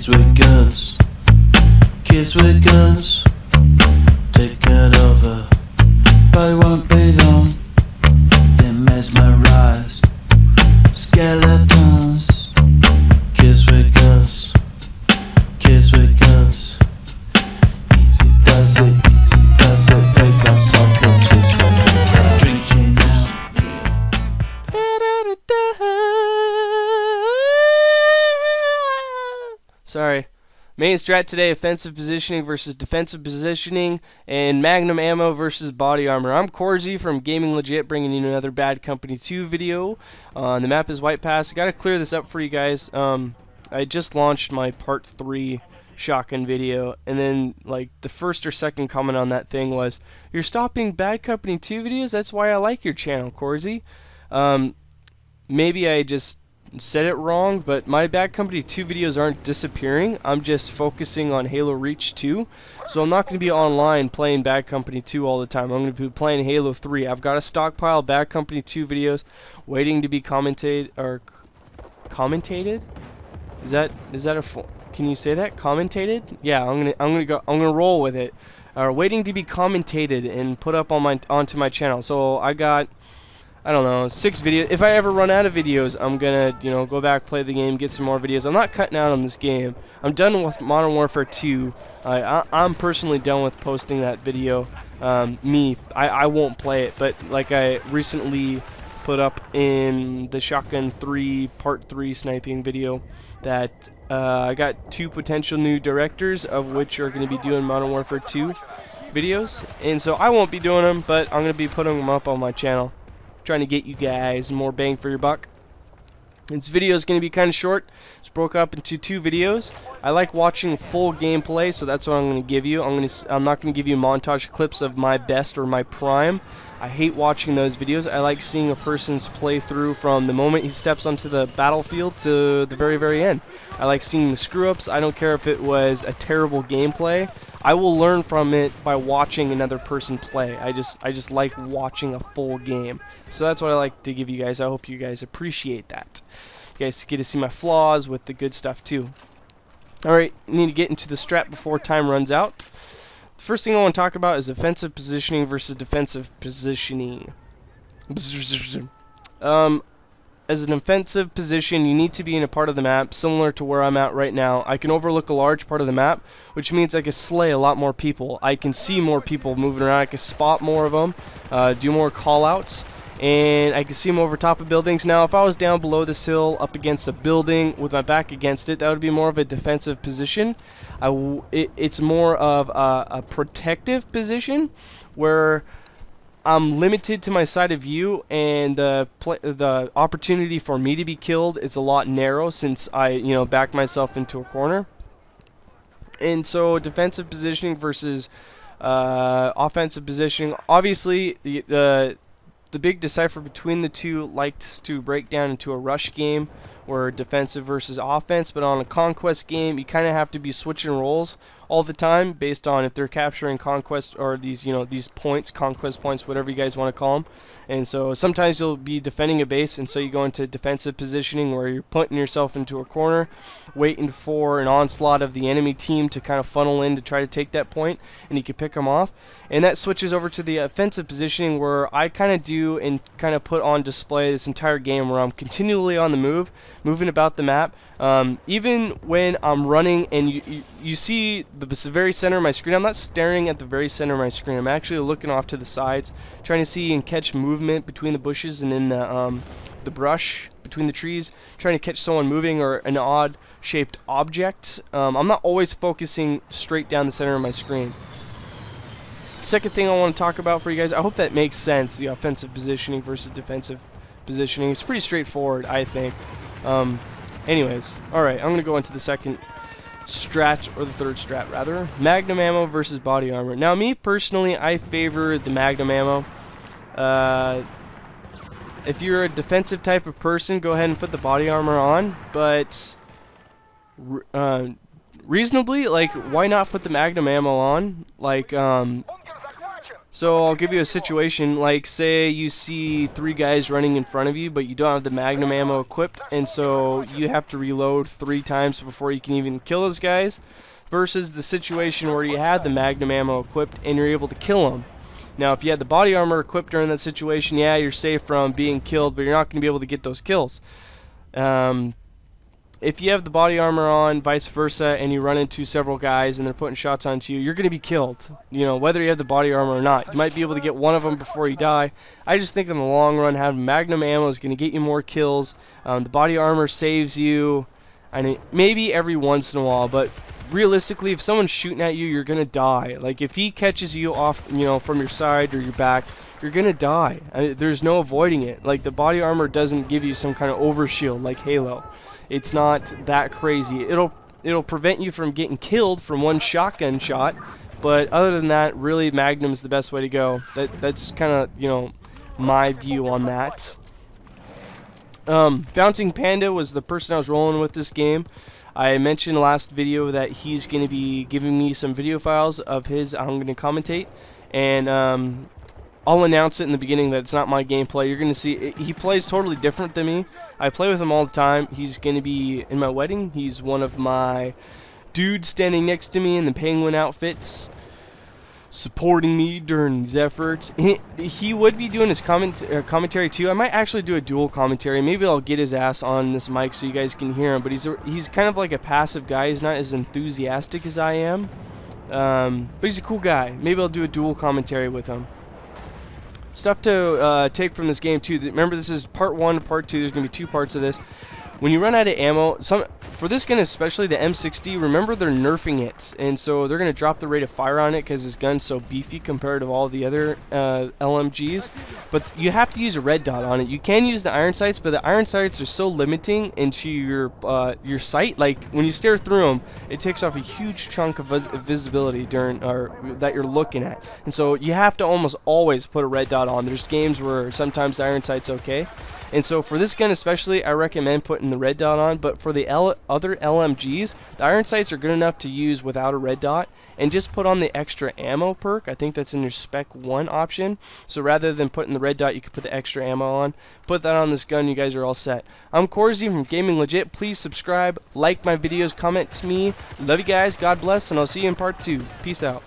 Kids with guns, kids with guns, taking over, but it won't be long. They're mesmerized, skeletons. Kids with guns, kids with guns. Easy does it, they got something to say. Drinking now. Sorry. Main strat today, offensive positioning versus defensive positioning, and magnum ammo versus body armor. I'm Corzy from GamingLegit, bringing you another Bad Company 2 video. The map is White Pass. I gotta clear this up for you guys. I just launched my part 3 shotgun video, and then like the first or second comment on that thing was, "You're stopping Bad Company 2 videos? That's why I like your channel, Corzy." Maybe I just said it wrong, but my Bad Company 2 videos aren't disappearing. I'm just focusing on Halo Reach 2, so I'm not going to be online playing Bad Company 2 all the time. I'm going to be playing Halo 3. I've got a stockpile of Bad Company 2 videos waiting to be commentated. Is that can you say that? Commentated? Yeah, I'm gonna roll with it. Waiting to be commentated and put up on onto my channel. So I got, I don't know, 6 videos. If I ever run out of videos, I'm gonna, go back, play the game, get some more videos. I'm not cutting out on this game. I'm done with Modern Warfare 2. I'm personally done with posting that video. I won't play it, but like I recently put up in the Shotgun 3 Part 3 sniping video that I got 2 potential new directors, of which are going to be doing Modern Warfare 2 videos. And so I won't be doing them, but I'm going to be putting them up on my channel, trying to get you guys more bang for your buck. This video is going to be kind of short. It's broke up into 2 videos. I like watching full gameplay, so that's what I'm going to give you. I'm not going to give you montage clips of my best or my prime. I hate watching those videos. I like seeing a person's playthrough from the moment he steps onto the battlefield to the very, very end. I like seeing the screw-ups. I don't care if it was a terrible gameplay. I will learn from it by watching another person play. I just like watching a full game. So that's what I like to give you guys. I hope you guys appreciate that. You guys get to see my flaws with the good stuff too. Alright, need to get into the strat before time runs out. The first thing I want to talk about is offensive positioning versus defensive positioning. As an offensive position, you need to be in a part of the map similar to where I'm at right now. I can overlook a large part of the map, which means I can slay a lot more people. I can see more people moving around. I can spot more of them, do more call-outs, and I can see them over top of buildings. Now, if I was down below this hill up against a building with my back against it, that would be more of a defensive position. It's more of a protective position where I'm limited to my side of view, and the opportunity for me to be killed is a lot narrow since I back myself into a corner. And so defensive positioning versus offensive positioning, obviously the big decipher between the two likes to break down into a rush game or defensive versus offense, but on a Conquest game you kind of have to be switching roles all the time based on if they're capturing Conquest or these these points, Conquest points, whatever you guys want to call them. And so sometimes you'll be defending a base, and so you go into defensive positioning where you're putting yourself into a corner, waiting for an onslaught of the enemy team to kind of funnel in to try to take that point, and you can pick them off. And that switches over to the offensive positioning where I kind of do and kind of put on display this entire game where I'm continually on the move, moving about the map. Even when I'm running and you see the very center of my screen, I'm not staring at the very center of my screen. I'm actually looking off to the sides, trying to see and catch movement between the bushes and in the brush between the trees, trying to catch someone moving or an odd shaped object. I'm not always focusing straight down the center of my screen. Second thing I want to talk about for you guys, I hope that makes sense, the offensive positioning versus defensive positioning. It's pretty straightforward, I think. Anyways, alright, I'm going to go into the second strat, or the third strat rather. Magnum ammo versus body armor. Now, me personally, I favor the Magnum ammo. If you're a defensive type of person, go ahead and put the body armor on, but reasonably, like, why not put the Magnum ammo on? Like, So I'll give you a situation, like say you see 3 guys running in front of you, but you don't have the magnum ammo equipped, and so you have to reload 3 times before you can even kill those guys, versus the situation where you had the magnum ammo equipped and you're able to kill them. Now if you had the body armor equipped during that situation, yeah, you're safe from being killed, but you're not going to be able to get those kills. If you have the body armor on, vice versa, and you run into several guys and they're putting shots onto you, you're going to be killed. You know, whether you have the body armor or not. You might be able to get one of them before you die. I just think in the long run, having magnum ammo is going to get you more kills. The body armor saves you, I mean, maybe every once in a while, but realistically, if someone's shooting at you, you're going to die. Like, if he catches you off, you know, from your side or your back, you're going to die. There's no avoiding it. Like, the body armor doesn't give you some kind of overshield like Halo. It's not that crazy. It'll prevent you from getting killed from one shotgun shot, but other than that, really Magnum's the best way to go. That's kind of, you know, my view on that. Bouncing Panda was the person I was rolling with this game. I mentioned last video that he's going to be giving me some video files of his. I'm going to commentate, and I'll announce it in the beginning that it's not my gameplay. You're going to see he plays totally different than me. I play with him all the time. He's going to be in my wedding. He's one of my dudes standing next to me in the penguin outfits, supporting me during these efforts. He would be doing his commentary too. I might actually do a dual commentary. Maybe I'll get his ass on this mic so you guys can hear him. But he's kind of like a passive guy. He's not as enthusiastic as I am. But he's a cool guy. Maybe I'll do a dual commentary with him. Stuff to take from this game too. Remember, this is part 1, part 2. There's gonna be 2 parts of this. When you run out of ammo, for this gun especially, the M60, remember they're nerfing it, and so they're gonna drop the rate of fire on it because this gun's so beefy compared to all the other LMGs. But you have to use a red dot on it. You can use the iron sights, but the iron sights are so limiting into your sight. Like when you stare through them, it takes off a huge chunk of visibility that you're looking at, and so you have to almost always put a red dot on. There's games where sometimes the iron sight's okay. And so for this gun especially, I recommend putting the red dot on, but for the other LMGs, the iron sights are good enough to use without a red dot, and just put on the extra ammo perk. I think that's in your spec 1 option. So rather than putting the red dot, you could put the extra ammo on. Put that on this gun, you guys are all set. I'm Corzy from GamingLegit. Please subscribe, like my videos, comment to me. Love you guys, God bless, and I'll see you in part 2. Peace out.